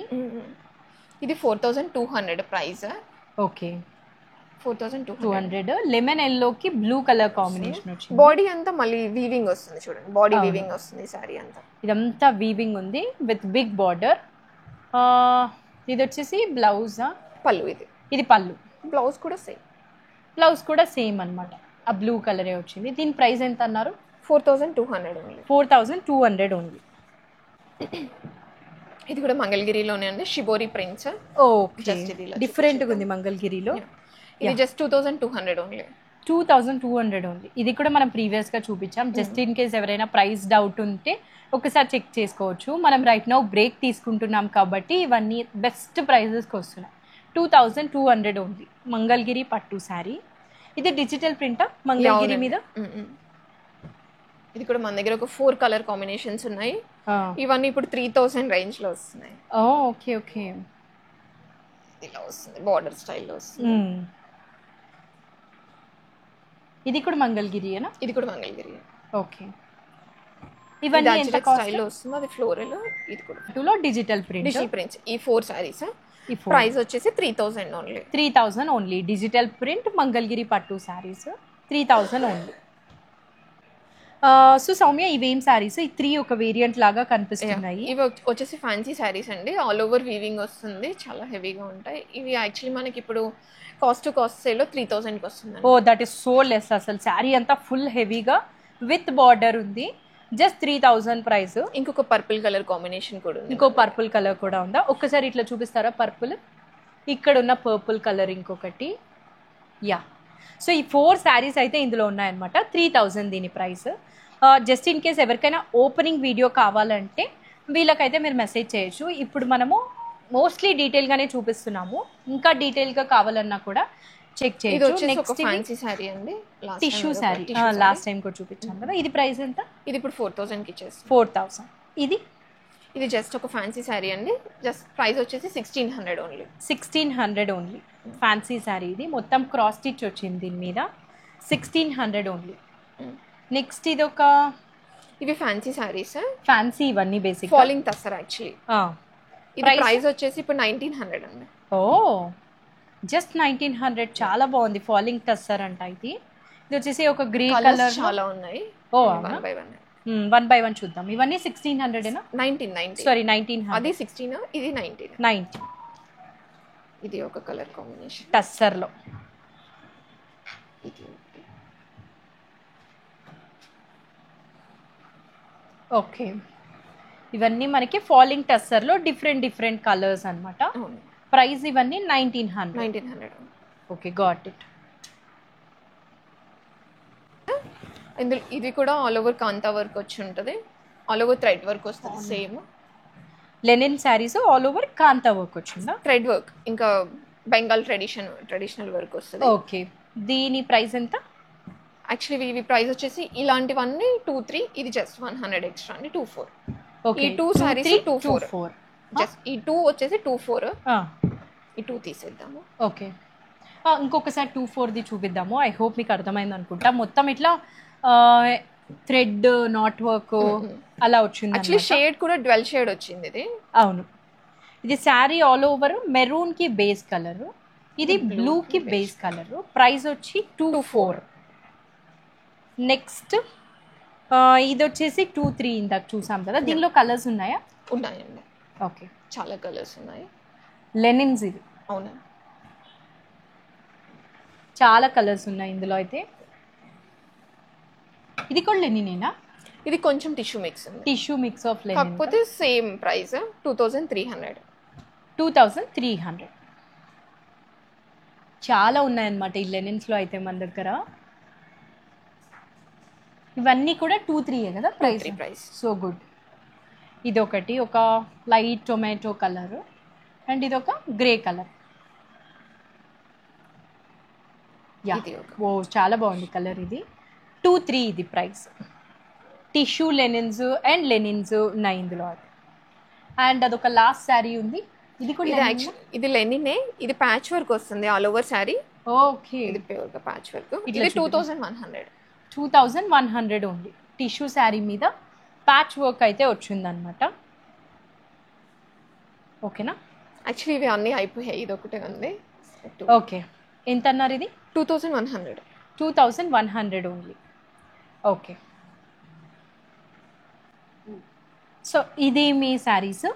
ఇది 4,200 ప్రైస్.
ఓకే,
4,200.
లెమన్ ఎల్లోకి బ్లూ కలర్ కాంబినేషన్ వచ్చింది.
బాడీ అంతా మళ్ళీ వీవింగ్ వస్తుంది చూడండి, బాడీ వీవింగ్ వస్తుంది సారీ అంతా.
ఇదంతా వీవింగ్ ఉంది విత్ బిగ్ బార్డర్. ఇది వచ్చేసి బ్లౌజ్,
పళ్ళు.
ఇది పళ్ళు.
బ్లౌజ్ కూడా సేమ్
అన్నమాట. ఆ బ్లూ కలరే వచ్చింది. దీని ప్రైస్ ఎంత అన్నారు?
4,200 ఓన్లీ.
4,200 ఓన్లీ.
ఇది కూడా మంగళగిరిలోనే అండి, షిబోరి ప్రింట్స్.
ఓకే, డిఫరెంట్గా ఉంది మంగళగిరిలో.
ఇది జస్ట్ 2,200 ఓన్లీ.
2,200 ఓన్లీ. ఇది కూడా మనం ప్రీవియస్గా చూపించాం. జస్ట్ ఇన్ కేస్ ఎవరైనా ప్రైస్ డౌట్ ఉంటే ఒకసారి చెక్ చేసుకోవచ్చు. మనం రైట్ నౌ బ్రేక్ తీసుకుంటున్నాం కాబట్టి ఇవన్నీ బెస్ట్ ప్రైజెస్కి వస్తున్నాయి. 2,200 ఓన్లీ. మంగళగిరి పట్టు శారీ. ఇది డిజిటల్ ప్రింటా మంగళగిరి మీద?
ఇది కూడా మన దగ్గర ఒక 4 కలర్ కాంబినేషన్స్ ఉన్నాయి. ఇవన్నీ ఇప్పుడు 3,000 రేంజ్ లో వస్తున్నాయి.
ఓకే ఓకే,
ఇలా వస్తుంది, బార్డర్ స్టైల్లో వస్తుంది.
ఇది కూడా మంగళగిరియేనా?
ఇది కూడా మంగళగిరి.
ఓకే, ఇవన్నీ ఎంత
స్టైల్లో వస్తుంది. అది ఫ్లోరల్. ఇది కూడా
డిజిటల్ ప్రింట్స్.
ఈ 4 సారీస్ ప్రైస్ వచ్చేసి 3,000 only.
3,000 only. Digital print Mangalagiri పట్టు శారీస్ 3,000 ఓన్లీ. సో సౌమ్య, ఇవేం శారీస్? ఈ 3 ఒక వేరియంట్ లాగా కనిపిస్తున్నాయి.
ఇవి వచ్చేసి ఫ్యాన్సీ శారీస్ అండి. ఆల్ ఓవర్ వీవింగ్ వస్తుంది, చాలా హెవీగా ఉంటాయి. ఇవి యాక్చువల్లీ మనకి ఇప్పుడు కాస్ట్ టు కాస్ట్ సేల్ 3,000కి వస్తుంది.
That is so less. అసలు శారీ అంతా ఫుల్ హెవీగా విత్ బార్డర్ ఉంది. Just 3,000 price.
ఇంకొక పర్పుల్ కలర్ కాంబినేషన్ కూడా ఉంది.
ఇంకో పర్పుల్ కలర్ కూడా ఉందా? ఒక్కసారి ఇట్లా చూపిస్తారా? పర్పుల్, ఇక్కడ ఉన్న పర్పుల్ కలర్ ఇంకొకటి. యా, సో ఈ 4 శారీస్ అయితే ఇందులో ఉన్నాయన్నమాట. 3,000 దీని ప్రైస్. జస్ట్ ఇన్ కేస్ ఎవరికైనా ఓపెనింగ్ వీడియో కావాలంటే వీళ్ళకైతే మీరు మెసేజ్ చేయొచ్చు. ఇప్పుడు మనము మోస్ట్లీ డీటెయిల్గానే చూపిస్తున్నాము. ఇంకా డీటెయిల్గా కావాలన్నా కూడా చెక్ చేయొచ్చు. నెక్స్ట్
ఫ్యాన్సీ సారీ అండి,
టిష్యూ సారీ. లాస్ట్ టైం కూడా చూపించాం కదా. ఇది ప్రైస్ ఎంత?
ఇది ఇప్పుడు 4,000కి ఇచ్చేస్తాం.
4,000. ఇది
జస్ట్ ఒక ఫ్యాన్సీ సారీ అండి. జస్ట్ ప్రైస్ వచ్చేసి 1,600 ఓన్లీ.
1,600 ఓన్లీ. Fancy sorry. ఇది మొత్తం క్రాస్ స్టిచ్ వచ్చింది దీని మీద. 1,600 ఓన్లీ. నెక్స్ట్ ఇది ఒక
ఇవి ఫ్యాన్సీ సారీస్,
ఫ్యాన్సీ ఇవన్నీ బేసిక్
ఫాలింగ్ టస్సర్ యాక్చువల్లీ. ఇది ప్రైస్ వచ్చేసి ఇప్పుడు 1900 అండి.
ఓ జస్ట్ 1900, చాలా బాగుంది. ఫాలింగ్ టస్సర్ అంట ఇది. ఇది వచ్చేసి ఒక గ్రే కలర్
చాలా ఉన్నాయి.
ఓ
1 by 1
1 by 1 చూద్దాం. ఇవన్నీ 1600
1990
సారీ 1900.
అది 16, ఇది
90.
ఇది ఒక కలర్ కాంబినేషన్
టస్సర్ లో. ఓకే, ఇవన్నీ మనకి ఫాలింగ్ టస్సర్ లో డిఫరెంట్ కలర్స్ అన్నమాట. ప్రైస్ ఇవన్నీ 1900. Okay, got it.
ఇందులో ఇది కూడా ఆల్ ఓవర్ కాంతా వర్క్ వచ్చి ఉంటుంది, ఆల్ ఓవర్ థ్రెడ్ వర్క్ వస్తుంది. Same
linen saris all over kantha work వచ్చిందా?
థ్రెడ్ వర్క్, ఇంకా బెంగాల్ ట్రెడిషనల్ వర్క్ వస్తుంది.
ఓకే, దీని ప్రైస్ ఎంత?
యాక్చువల్లీ ఇవి ప్రైస్ వచ్చేసి ఇలాంటివన్నీ 23, ఇది జస్ట్ 100 ఎక్స్ట్రా అండి 24.
ఓకే,
ఈ 2 సారీస్ 24. జస్ట్ ఈ 2 వచ్చేసి 24. ఈ 2 తీసేద్దాము.
ఓకే, ఇంకొకసారి 24ది చూపిద్దాము. ఐ హోప్ మీకు అర్థమైంది అనుకుంటా. మొత్తం ఇట్లా థ్రెడ్ నాట్ వర్క్ అలా వచ్చింది.
యాక్చువల్లీ షేడ్ కూడా డ్వెల్ షేడ్ వచ్చింది ఇది.
అవును, ఇది శారీ ఆల్ ఓవర్ మెరూన్ కి బేస్ కలర్, ఇది బ్లూ కి బేస్ కలర్. ప్రైస్ వచ్చి 24. నెక్స్ట్ ఇది వచ్చేసి 23 ఇందాక చూసాం కదా. దీనిలో కలర్స్ ఉన్నాయా?
ఉన్నాయండి.
ఓకే,
చాలా కలర్స్ ఉన్నాయి.
లెనిన్స్ ఇది.
అవునా,
చాలా కలర్స్ ఉన్నాయి ఇందులో. అయితే ఇది కూడా లెనినేనా?
ఇది కొంచెం టిష్యూ మిక్స్ ఉంది.
Tissue mix of linen.
కాకపోతే సేమ్ ప్రైస్ 2300.
2300. చాలా ఉన్నాయన్నమాట ఈ లెనిన్స్ లో అయితే మన దగ్గర. ఇవన్నీ కూడా 23 కదా ప్రైస్. So good. ఇది ఒకటి ఒక లైట్ టొమాటో కలర్ అండ్ ఇది ఒక గ్రే కలర్. ఓ చాలా బాగుంది కలర్. ఇది 23 ఇది price. Tissue linens and linens ఉన్నాయి ఇందులో. అండ్ అదొక లాస్ట్ శారీ ఉంది. ఇది కూడా
ఇది లెనినే. ఇది ప్యాచ్ వర్క్ వస్తుంది ఆల్ ఓవర్ శారీ.
ఓకే,
ఇది ప్యూర్ గా ప్యాచ్ వర్క్. ఇది 2100.
2100 ఉంది. టిష్యూ శారీ మీద ప్యాచ్ వర్క్ అయితే వచ్చిందనమాట. ఓకేనా?
యాక్చువల్లీ ఇవి అన్నీ అయిపోయాయి, ఇది ఒకటే ఉంది.
ఓకే, ఎంత అన్నారు? ఇది
2100.
2100 ఓన్లీ. ఓకే, సో ఇది మీ శారీస్.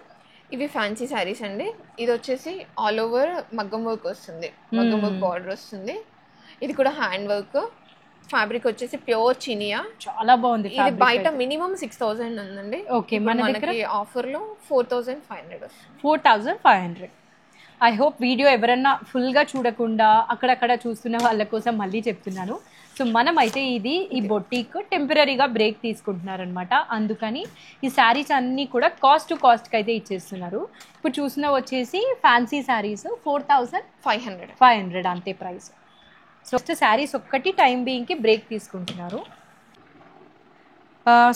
ఇవి ఫ్యాన్సీ శారీస్ అండి. ఇది వచ్చేసి ఆల్ ఓవర్ మగ్గం వర్క్ వస్తుంది, మగ్గం వర్క్ బార్డర్ వస్తుంది. ఇది కూడా హ్యాండ్ వర్క్. ఫ్యాబ్రిక్ వచ్చేసి ప్యూర్ చినియా.
చాలా బాగుంది.
ఇది బయట మినిమం 6000 ఉందండి.
ఓకే, మనకి
ఆఫర్ లో 4500 వస్తుంది.
4500. ఐ హోప్ వీడియో ఎవరన్నా ఫుల్గా చూడకుండా అక్కడక్కడ చూస్తున్న వాళ్ళ కోసం మళ్ళీ చెప్తున్నాను. సో మనం అయితే ఈ బొటీక్ టెంపరీగా బ్రేక్ తీసుకుంటున్నారనమాట. అందుకని ఈ శారీస్ అన్నీ కూడా కాస్ట్ టు కాస్ట్కి అయితే ఇచ్చేస్తున్నారు. ఇప్పుడు చూసిన వచ్చేసి ఫ్యాన్సీ శారీస్
4500
అంతే ప్రైస్. సో శారీస్ ఒక్కటి టైం బీయింగ్కి బ్రేక్ తీసుకుంటున్నారు.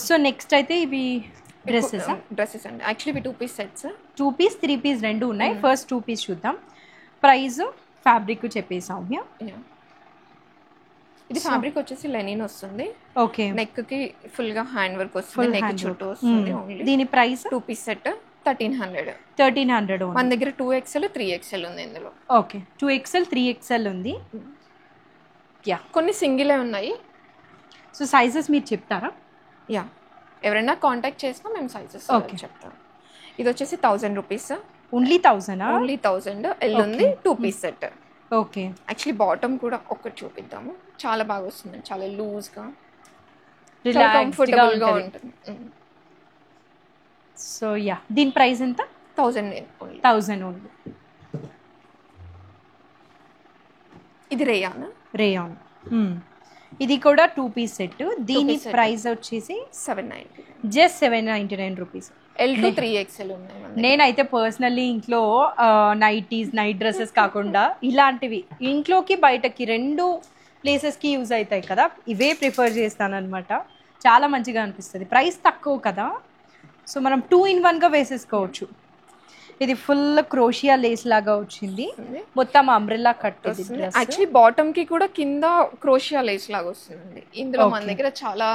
సో నెక్స్ట్ అయితే ఇవి
డ్రెస్సెస్ అండి. యాక్చువల్లీ ఇవి 2 పీస్ సెట్స్.
2 పీస్ 3 పీస్ రెండు ఉన్నాయి. ఫస్ట్ 2 పీస్ చూద్దాం. ప్రైస్ ఫ్యాబ్రిక్ చెప్పేసాం.
ఇది ఫ్యాబ్రిక్ వచ్చేసి లెనిన్ వస్తుంది.
ఓకే,
నెక్ కి ఫుల్ గా హ్యాండ్ వర్క్ వస్తుంది, నెక్ చుట్టూ వస్తుంది.
దీని ప్రైస్
2 పీస్ సెట్ 1300.
1300
మన దగ్గర 2XL 3XL ఉంది ఇందులో.
ఓకే, 2XL 3XL ఉంది. యా,
కొన్ని సింగిలే ఉన్నాయి.
సో సైజెస్ మీరు చెప్తారా?
యా, ఎవరైనా కాంటాక్ట్ చేసినా మేము సైజెస్ చెప్తాం. ఇది వచ్చేసి 1000 రూపీస్.
ఓన్లీ 1000?
ఓన్లీ 1000. ఎల్ ఉంది. 2 piece set.
Okay,
actually bottom కూడా ఒకటి చూపిద్దాము. చాలా బాగా వస్తుంది, చాలా లూజ్ గా,
కంఫర్టబుల్ గా ఉంటుంది. సో యా, దీని ప్రైస్ ఎంత? 1000 ఓన్లీ.
ఇది రేయాన్.
ఇది కూడా 2 పీస్ సెట్. దీని ప్రైస్ వచ్చేసి
790.
Just 799 rupees.
L2 3XL ఉన్నాయి.
నేనైతే పర్సనల్లీ ఇంట్లో నైట్ డ్రెస్సెస్ కాకుండా ఇలాంటివి ఇంట్లోకి బయటకి 2 ప్లేసెస్కి యూజ్ అవుతాయి కదా, ఇవే ప్రిఫర్ చేస్తానన్నమాట. చాలా మంచిగా అనిపిస్తుంది. ప్రైస్ తక్కువ కదా, సో మనం 2 in 1గా వేసేసుకోవచ్చు. ఇది ఫుల్ క్రోషియా లేస్ లాగా వచ్చింది, మొత్తం అంబ్రెల్లా కట్.
యాక్చువల్లీ బాటమ్ కి కూడా కింద క్రోషియా లేస్ లాగా వస్తుందండి. ఇందులో మన దగ్గర చాలా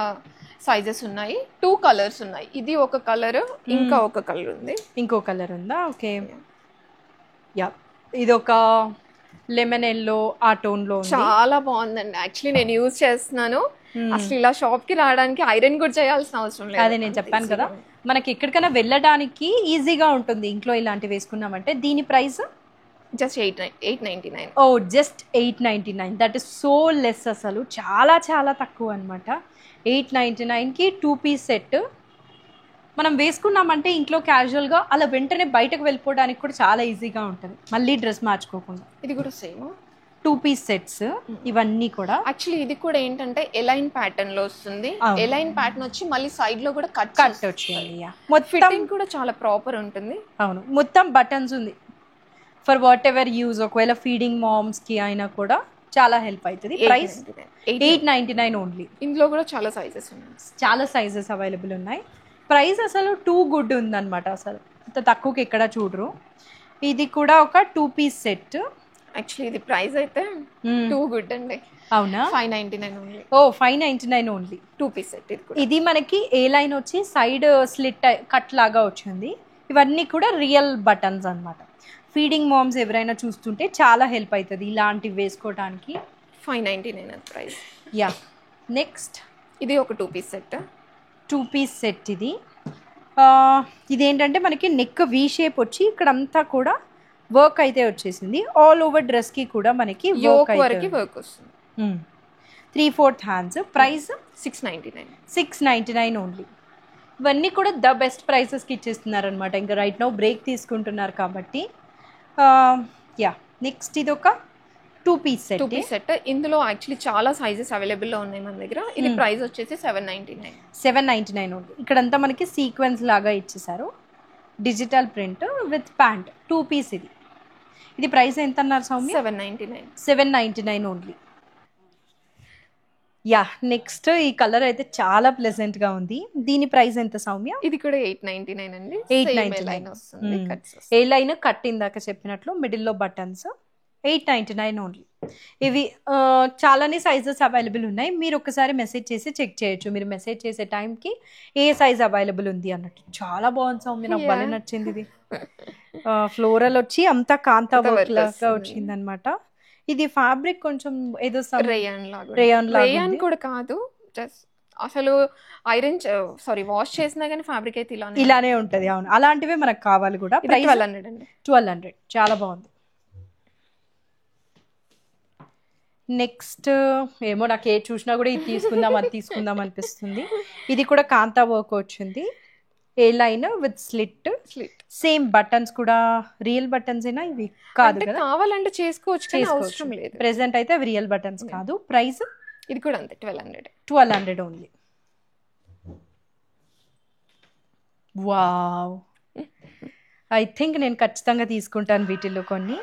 సైజెస్ ఉన్నాయి, 2 కలర్స్ ఉన్నాయి. ఇది ఒక కలర్, ఇంకా ఒక కలర్ ఉంది.
ఇంకో కలర్ ఉందా? ఓకే. యా, ఇది ఒక లెమన్ ఎల్లో ఆ టోన్ లో
చాలా బాగుందండి. యాక్చువల్లీ నేను యూజ్ చేస్తున్నాను. అసలు ఇలా షాప్ కి రావడానికి ఐరన్ కూడా చేయాల్సిన అవసరం లేదు.
అదే నేను చెప్పాను కదా, మనకి ఎక్కడికైనా వెళ్ళడానికి ఈజీగా ఉంటుంది ఇంట్లో ఇలాంటివి వేసుకున్నామంటే. దీని ప్రైస్
జస్ట్ 899.
ఓ, just 899. That is so less. అసలు చాలా చాలా తక్కువ అనమాట. 899కి 2 పీస్ సెట్ మనం వేసుకున్నామంటే ఇంట్లో క్యాజువల్గా అలా వెంటనే బయటకు వెళ్ళిపోవడానికి కూడా చాలా ఈజీగా ఉంటుంది, మళ్ళీ డ్రెస్ మార్చుకోకుండా.
ఇది కూడా సేమ్
2 పీస్ సెట్స్ ఇవన్నీ కూడా.
యాక్చువల్లీ ఇది కూడా ఏంటంటే ఎలైన్ ప్యాటర్న్ లో వస్తుంది. ఎలైన్ ప్యాటర్న్ వచ్చి మళ్ళీ సైడ్ లో కూడా కట్
వచ్చింది.
ఫిట్టింగ్ కూడా చాలా ప్రాపర్ ఉంటుంది.
అవును, మొత్తం బటన్స్ ఉంది. ఫర్ వాట్ ఎవర్ యూజ్, ఒకవేళ ఫీడింగ్ మామ్స్ కి అయినా కూడా చాలా హెల్ప్ అవుతుంది. Price 899 only.
ఇందులో కూడా చాలా సైజెస్ ఉన్నాయి,
చాలా సైజెస్ అవైలబుల్ ఉన్నాయి. ప్రైస్ అసలు టూ గుడ్ ఉందన్నమాట. అసలు ఇంత తక్కువకి ఎక్కడ చూడరు. ఇది కూడా ఒక 2 పీస్ సెట్.
యాక్చువల్లీ ఇది ప్రైస్ అయితే టూ గుడ్ అండి.
అవునా?
599 ఓన్లీ.
ఓ, 599 ఓన్లీ.
2 piece set.
ఇది మనకి ఏ లైన్ వచ్చి సైడ్ స్లిట్ కట్ లాగా వచ్చింది. ఇవన్నీ కూడా రియల్ బటన్స్ అన్నమాట. ఫీడింగ్ మామ్స్ ఎవరైనా చూస్తుంటే చాలా హెల్ప్ అవుతుంది ఇలాంటివి వేసుకోవడానికి.
599 ప్రైస్.
యా, నెక్స్ట్
ఇది ఒక 2 పీస్ సెట్.
2 పీస్ సెట్ ఇది. ఇదేంటంటే మనకి నెక్ వీ షేప్ వచ్చి ఇక్కడంతా కూడా వర్క్ అయితే వచ్చేసింది. ఆల్ ఓవర్ డ్రెస్కి కూడా మనకి
వర్క్ వస్తుంది.
3/4 హ్యాండ్స్. Price
699
only. ఇవన్నీ కూడా ద బెస్ట్ ప్రైసెస్కి ఇచ్చేస్తున్నారు అనమాట. ఇంకా రైట్ నౌ బ్రేక్ తీసుకుంటున్నారు కాబట్టి. యా, నెక్స్ట్ ఇది ఒక 2 పీస్ సెట్.
ఇందులో యాక్చువల్లీ చాలా సైజెస్ అవైలబుల్లో ఉన్నాయి మన దగ్గర. ఇది ప్రైస్ వచ్చేసి
799 ఓన్లీ. ఇక్కడంతా మనకి సీక్వెన్స్ లాగా ఇచ్చేసారు, digital print with pant. 2 piece ఇది. ఇది ప్రైస్ ఎంత అన్నారు సౌమ్య? 799 ఓన్లీ. యా, నెక్స్ట్ ఈ కలర్ అయితే చాలా ప్లెజెంట్ గా ఉంది. దీని ప్రైస్ ఎంత సౌమ్య?
ఇది కూడా 899 అండి.
899. ఏ లైన్ కట్ ఇందాక చెప్పినట్లు మిడిల్ లో బటన్స్. 899 ఓన్లీ. ఇవి చాలానే సైజెస్ అవైలబుల్ ఉన్నాయి. మీరు ఒకసారి మెసేజ్ చేసి చెక్ చేయొచ్చు. మీరు మెసేజ్ చేసే టైంకి ఏ సైజ్ అవైలబుల్ ఉంది అన్నట్టు. చాలా బాగుంది సౌమ్య, నాకు భలే నచ్చింది ఇది. ఫ్లోరల్ వచ్చి అంతా కాంతా వర్క్ లాగా వచ్చింది అనమాట. ఇది ఫ్యాబ్రిక్ కొంచెం ఏదో
రేయాన్ కూడా కాదు, జస్ట్ అసలు వాష్ చేసినా కానీ ఫ్యాబ్రిక్ అయితే
ఇలానే ఉంటది. అవును, అలాంటివే మనకు కావాలి కూడా. ప్రైస్
1200 అండి.
1200. చాలా బాగుంది. నెక్స్ట్ ఏమో నాకు ఏ చూసినా కూడా ఇది తీసుకుందాం అది తీసుకుందాం అనిపిస్తుంది. ఇది కూడా కాంతా వర్క్ వచ్చింది. A line with slit. Same buttons కూడా రియల్ బటన్స్ అయినా ఇవి కాదు కదా,
కావాలంటే చేసుకోవచ్చు.
ప్రెసెంట్ అయితే అవి రియల్ బటన్స్ కాదు. ప్రైస్
ఇది కూడా అంతే
1200 ఓన్లీ. వావ్, ఐ థింక్ నేను ఖచ్చితంగా తీసుకుంటాను వీటిల్లో కొన్ని.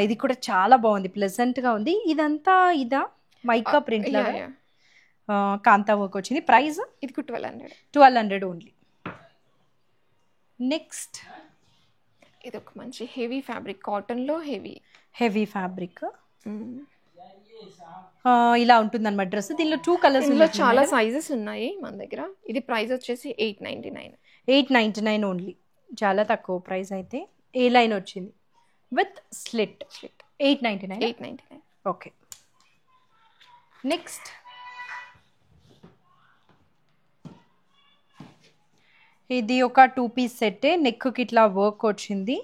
ఇది కూడా చాలా బాగుంది, ప్లెజెంట్ గా ఉంది. ఇదంతా ఇదా మైకా ప్రింట్ లాగా కాంతా వర్క్ వచ్చింది. ప్రైస్
ఇది
1200 ఓన్లీ. నెక్స్ట్
ఇది ఒక మంచి హెవీ ఫ్యాబ్రిక్, కాటన్ లో
హెవీ ఫ్యాబ్రిక్. ఇలా ఉంటుంది అన్నమాట డ్రెస్. దీనిలో 2 కలర్స్.
ఇందులో చాలా సైజెస్ ఉన్నాయి మన దగ్గర. ఇది ప్రైస్ వచ్చేసి
899 ఓన్లీ. చాలా తక్కువ ప్రైస్ అయితే. ఏ లైన్ వచ్చింది విత్ స్లిట్. 899. ఓకే. నెక్స్ట్ ఇది ఒక 2 పీస్ సెట్. నెక్ కి ఇట్లా వర్క్ వచ్చింది.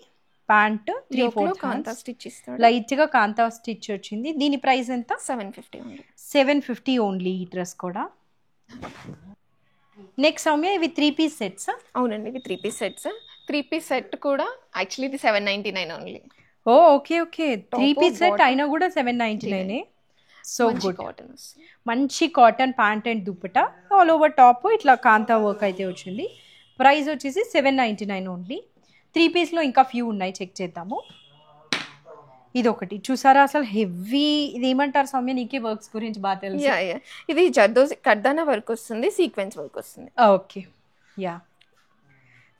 ప్యాంట్ 3/4
స్టిచ్ ఇస్తాడు,
లైట్ గా కాంతా స్టిచ్ వచ్చింది. దీని ప్రైస్ ఎంత? 750 ఓన్లీ. ఈ డ్రెస్ కూడా. నెక్స్ట్ సౌమ్య ఇవి 3 పీస్ సెట్స్.
అవునండి, ఇవి 3 పీస్ సెట్స్. 3 పీస్ సెట్ కూడా యాక్చువల్లీ ఇది 799 only.
Oh, okay. 3 piece set అయినా కూడా 799. So good. మంచి cotton pant and dupatta, all over top ఇట్లా కాంతా వర్క్ అయితే వచ్చింది. ప్రైస్ వచ్చేసి 799 ఓన్లీ. 3 పీస్లో ఇంకా ఫ్యూ ఉన్నాయి, చెక్ చేద్దాము. ఇది ఒకటి చూసారా, అసలు హెవీ. ఇది ఏమంటారు సౌమ్య, నీకే వర్క్స్ గురించి బాగా తెలుసు.
ఇది కర్దానా వర్క్ వస్తుంది, సీక్వెన్స్ వర్క్ వస్తుంది.
Okay. Yeah,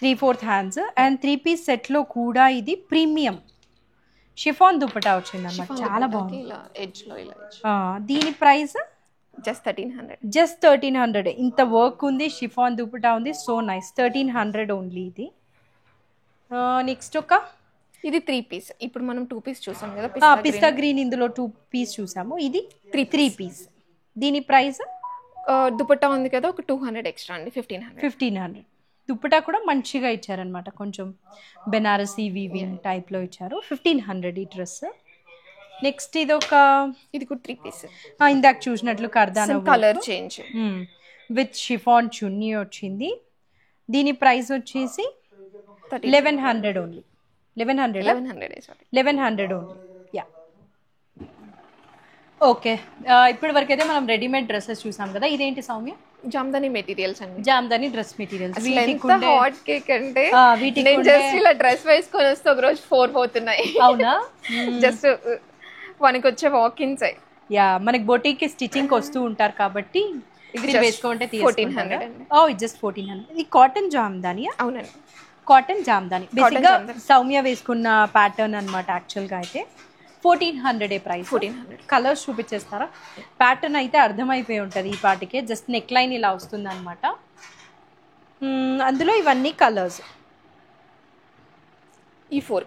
3/4 hands and 3 piece సెట్లో కూడా ఇది ప్రీమియం షిఫాన్ దుప్పటా వచ్చింది అన్నమాట. చాలా బాగుంది. దీని ప్రైస్
జస్ట్ 1300.
జస్ట్ 1300. ఇంత వర్క్ ఉంది, షిఫాన్ దుపట్టా ఉంది, సో నైస్. 1300 ఓన్లీ ఇది. నెక్స్ట్ ఒక
ఇది 3 పీస్. ఇప్పుడు మనం 2 పీస్ చూసాం కదా,
పిస్తా గ్రీన్. ఇందులో 2 పీస్ చూసాము, ఇది 3 పీస్. దీని ప్రైస్
దుపట్టా ఉంది కదా, ఒక 200 ఎక్స్ట్రా అండి, 1500.
దుపట్టా కూడా మంచిగా ఇచ్చారనమాట, కొంచెం బెనారసీ వీవింగ్ టైప్లో ఇచ్చారు. 1500 ఈ డ్రెస్. నెక్స్ట్ ఇది
కూడా 3 పీస్.
ఇందాక చూసినట్లు కర్దానా
కలర్ చేంజ్
విత్ షిఫాన్ చున్నీ వచ్చింది. దీని ప్రైస్ వచ్చేసి 1100 ఓన్లీ. 1100 ఓన్లీ. Yeah, okay. ఇప్పటి వరకు అయితే మనం రెడీమేడ్ డ్రెస్సెస్ చూసాం కదా. ఇదేంటి సౌమ్య?
జామ్దాని మెటీరియల్స్ అండి.
Jamdani dress materials.
Hot cake అంటే నేను జస్ట్ ఇలా డ్రెస్ వేసుకొని వస్తే ఒక రోజు 4 పోతున్నాయి.
అవునా?
జస్ట్ మనకి వచ్చే వాకిన్స్.
యా, మనకి బొటీక్ కి స్టిచింగ్ వస్తూ ఉంటారు కాబట్టి ఇది వేసుకుంటే 1400. ఇది జస్ట్ 1400. ఇది కాటన్ జామ్దాని.
అవునండి,
కాటన్ జామ్దాని. బేసిక్గా సౌమ్య వేసుకున్న ప్యాటర్న్ అనమాట. యాక్చువల్గా అయితే 1400 ప్రైస్. 1400. కలర్స్ చూపించేస్తారా? ప్యాటర్న్ అయితే అర్థమైపోయి ఉంటుంది ఈ పాటికే. జస్ట్ నెక్ లైన్ ఇలా వస్తుంది అనమాట. అందులో ఇవన్నీ కలర్స్.
ఈ 4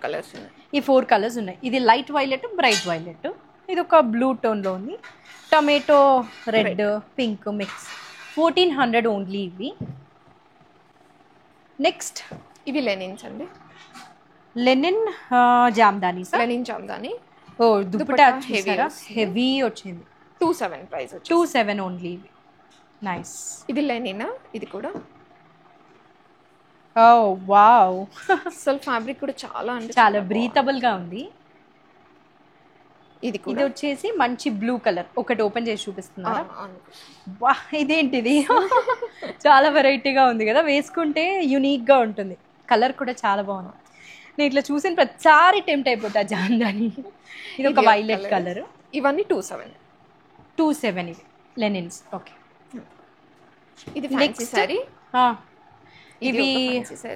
కలర్స్ ఉన్నాయి. ఇది లైట్ వైలెట్, బ్రైట్ వైలెట్. ఇది ఒక బ్లూ టోన్లో ఉంది. Tomato red, pink mix. 1400 only ఇవి. నెక్స్ట్
ఇవి లెనిన్స్ అండి.
లెనిన్ జామ్దాని. ఓ, దుపట్టా హెవీ వచ్చింది.
27 ప్రైస్.
27 ఓన్లీ. నైస్.
ఇది లెనినా? ఇది కూడా
ఓ వావ్.
అసలు ఫ్యాబ్రిక్ కూడా
చాలా బ్రీతబుల్ గా ఉంది.
ఇది
వచ్చేసి మంచి బ్లూ కలర్. ఒకటి ఓపెన్ చేసి చూపిస్తున్నారా? వా, ఇదేంటిది? చాలా వెరైటీగా ఉంది కదా, వేసుకుంటే యూనిక్ గా ఉంటుంది. కలర్ కూడా చాలా బాగుంది. నేను ఇట్లా చూసిన ప్రతిసారి టెంప్ట్ అయిపోతా జామ్దాని. ఇది ఒక వైలెట్ కలర్.
ఇవన్నీ 27
ఇవి లెనిన్స్. ఓకే.
ఇది ఫ్యాన్సీ సారీ.
ఇవి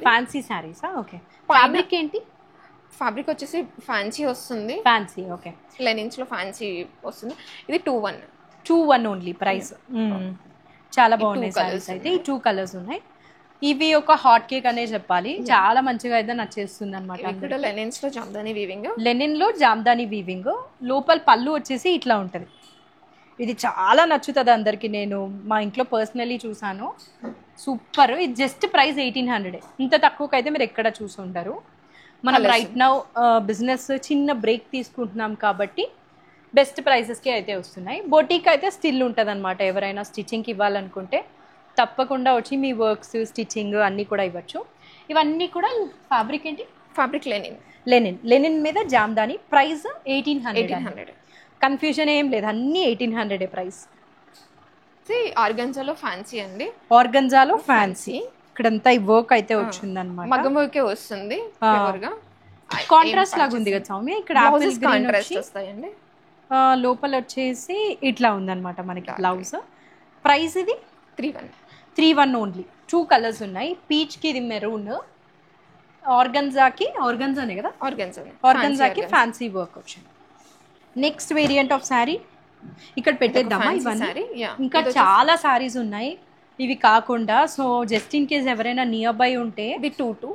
ఫ్యాన్సీ సారీసా? ఓకే. ఫ్యాబ్రిక్ ఏంటి?
ఫ్యాబ్రిక్ వచ్చేసి ఫ్యాన్సీ వస్తుంది.
Fancy, okay.
లెనిన్స్ లో ఫ్యాన్సీ వస్తుంది. ఇది
21 ఓన్లీ ప్రైస్. చాలా బాగున్నాయి సారీస్ అయితే. ఈ 2 కలర్స్ ఉన్నాయి. ఇవి ఒక హాట్ కేక్ అనే చెప్పాలి. చాలా మంచిగా అయితే నచ్చేస్తుంది అనమాట.
లెనిన్స్ లో జామ్దాని వీవింగ్.
లెనిన్ లో జామ్దాని వీవింగ్. లోపల పళ్ళు వచ్చేసి ఇట్లా ఉంటది. ఇది చాలా నచ్చుతుంది అందరికి. నేను మా ఇంట్లో పర్సనలీ చూసాను. సూపర్. ఇది జస్ట్ ప్రైస్ 1800. ఇంత తక్కువకి అయితే మీరు ఎక్కడ చూసుంటారు. మనం రైట్ నౌ బిజినెస్ చిన్న బ్రేక్ తీసుకుంటున్నాం కాబట్టి బెస్ట్ ప్రైసెస్కి అయితే వస్తున్నాయి. బొటీక్ అయితే స్టిల్ ఉంటుంది అనమాట. ఎవరైనా స్టిచ్చింగ్కి ఇవ్వాలనుకుంటే తప్పకుండా వచ్చి మీ వర్క్స్, స్టిచ్చింగ్ అన్నీ కూడా ఇవ్వచ్చు. ఇవన్నీ కూడా ఫ్యాబ్రిక్ ఏంటి?
ఫ్యాబ్రిక్
లెనిన్ మీద జామ్దాని. ప్రైస్ 1800. కన్ఫ్యూజన్ ఏం లేదు, అన్నీ 1800 ప్రైస్.
ఆర్గంజాలో ఫ్యాన్సీ అండి.
ఆర్గంజాలో ఫ్యాన్సీ. ఇక్కడంతా ఈ వర్క్ అయితే వచ్చింది అనమాట.
మగ్గం వర్కే వస్తుంది.
కాంట్రాస్ట్ లాగా ఉంది కదా సౌమ్య. ఇక్కడ ఆపిల్ గ్రీన్
వస్తాయండి.
లోపల వచ్చేసి ఇట్లా ఉందన్నమాట మనకి బ్లౌజ్. ప్రైస్ ఇది 31 ఓన్లీ. 2 కలర్స్ ఉన్నాయి. పీచ్ కి ఇది మెరూన్. ఆర్గంజానే కదా, ఆర్గంజాకి ఫ్యాన్సీ వర్క్ వచ్చింది. నెక్స్ట్ వేరియంట్ ఆఫ్ శారీ ఇక్కడ పెట్టేద్దామా? ఇవన్నీ ఇంకా చాలా శారీస్ ఉన్నాయి ఇవి కాకుండా. సో జస్ట్ ఇన్ కేస్ ఎవరైనా నియర్ బై ఉంటే
ఇది 22.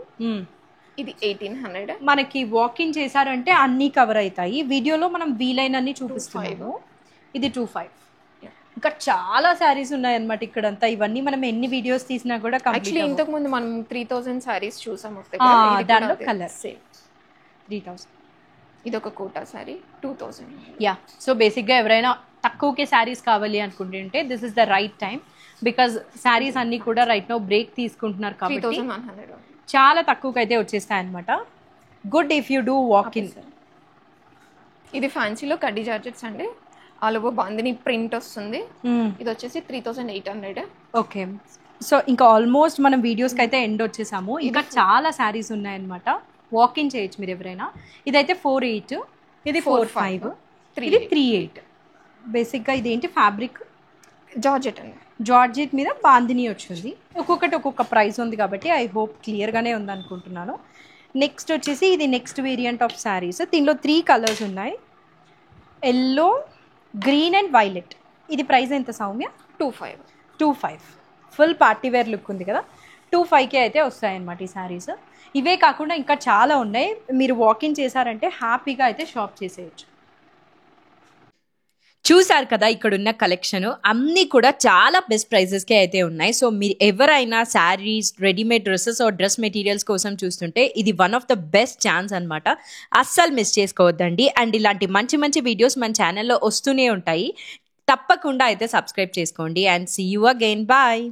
ఇది 1800.
మనకి వాకింగ్ చేశారంటే అన్నీ కవర్ అవుతాయి. వీడియోలో మనం వీలైనన్ని చూపిస్తున్నాము. ఇది 25. ఇంకా చాలా శారీస్ ఉన్నాయి అనమాట ఇక్కడంతా. ఇవన్నీ మనం ఎన్ని వీడియోస్ తీసినా కూడా
యాక్చువల్లీ ఇంతకు ముందు మనం 3000 శారీస్ చూసాము.
దాంట్లో కలర్ సేమ్ 3000.
ఇది ఒక కోటా శారీ 2000.
యా, సో బేసిక్గా ఎవరైనా తక్కువకే శారీస్ కావాలి అనుకుంటుంటే this is the right time. Because saris అన్ని కూడా రైట్ నో బ్రేక్ తీసుకుంటున్నారు కాబట్టి చాలా తక్కువకి అయితే వచ్చేస్తాయి అనమాట. Good if you do walk in.
ఇది ఫ్యాన్సీలో కడ్డీ జార్జెట్స్ అండి. ఆల్ ఓవర్ బాందిని ప్రింట్ వస్తుంది. ఇది వచ్చేసి 3800.
ఓకే. సో ఇంకా ఆల్మోస్ట్ మనం వీడియోస్కి అయితే ఎండ్ వచ్చేసాము. ఇంకా చాలా శారీస్ ఉన్నాయన్నమాట. వాకింగ్ చేయొచ్చు మీరు ఎవరైనా. ఇదైతే 48, ఇది 45, ఇది 38. బేసిక్గా ఇదేంటి ఫ్యాబ్రిక్?
జార్జెట్ అండి.
జార్జెట్ మీద బాందిని వచ్చింది. ఒక్కొక్కటి ఒక్కొక్క ప్రైస్ ఉంది కాబట్టి ఐ హోప్ క్లియర్గానే ఉంది అనుకుంటున్నాను. నెక్స్ట్ వచ్చేసి ఇది నెక్స్ట్ వేరియంట్ ఆఫ్ శారీస్. దీనిలో 3 కలర్స్ ఉన్నాయి. Yellow, green and violet. ఇది ప్రైస్ ఎంత Soumya?
25.
25. Full party wear look ఉంది కదా, 25K అయితే వస్తాయన్నమాట ఈ శారీస్. ఇవే కాకుండా ఇంకా చాలా ఉన్నాయి, మీరు వాకింగ్ చేశారంటే హ్యాపీగా అయితే షాప్ చేసేయచ్చు. చూసారు కదా ఇక్కడున్న కలెక్షన్ అన్నీ కూడా చాలా బెస్ట్ ప్రైజెస్కే అయితే ఉన్నాయి. సో మీరు ఎవరైనా sarees, readymade dresses or dress materials కోసం చూస్తుంటే ఇది one of the best chance అనమాట. అస్సలు మిస్ చేసుకోవద్దండి. అండ్ ఇలాంటి మంచి మంచి వీడియోస్ మన ఛానల్లో వస్తూనే ఉంటాయి. తప్పకుండా అయితే సబ్స్క్రైబ్ చేసుకోండి. And see you again. Bye.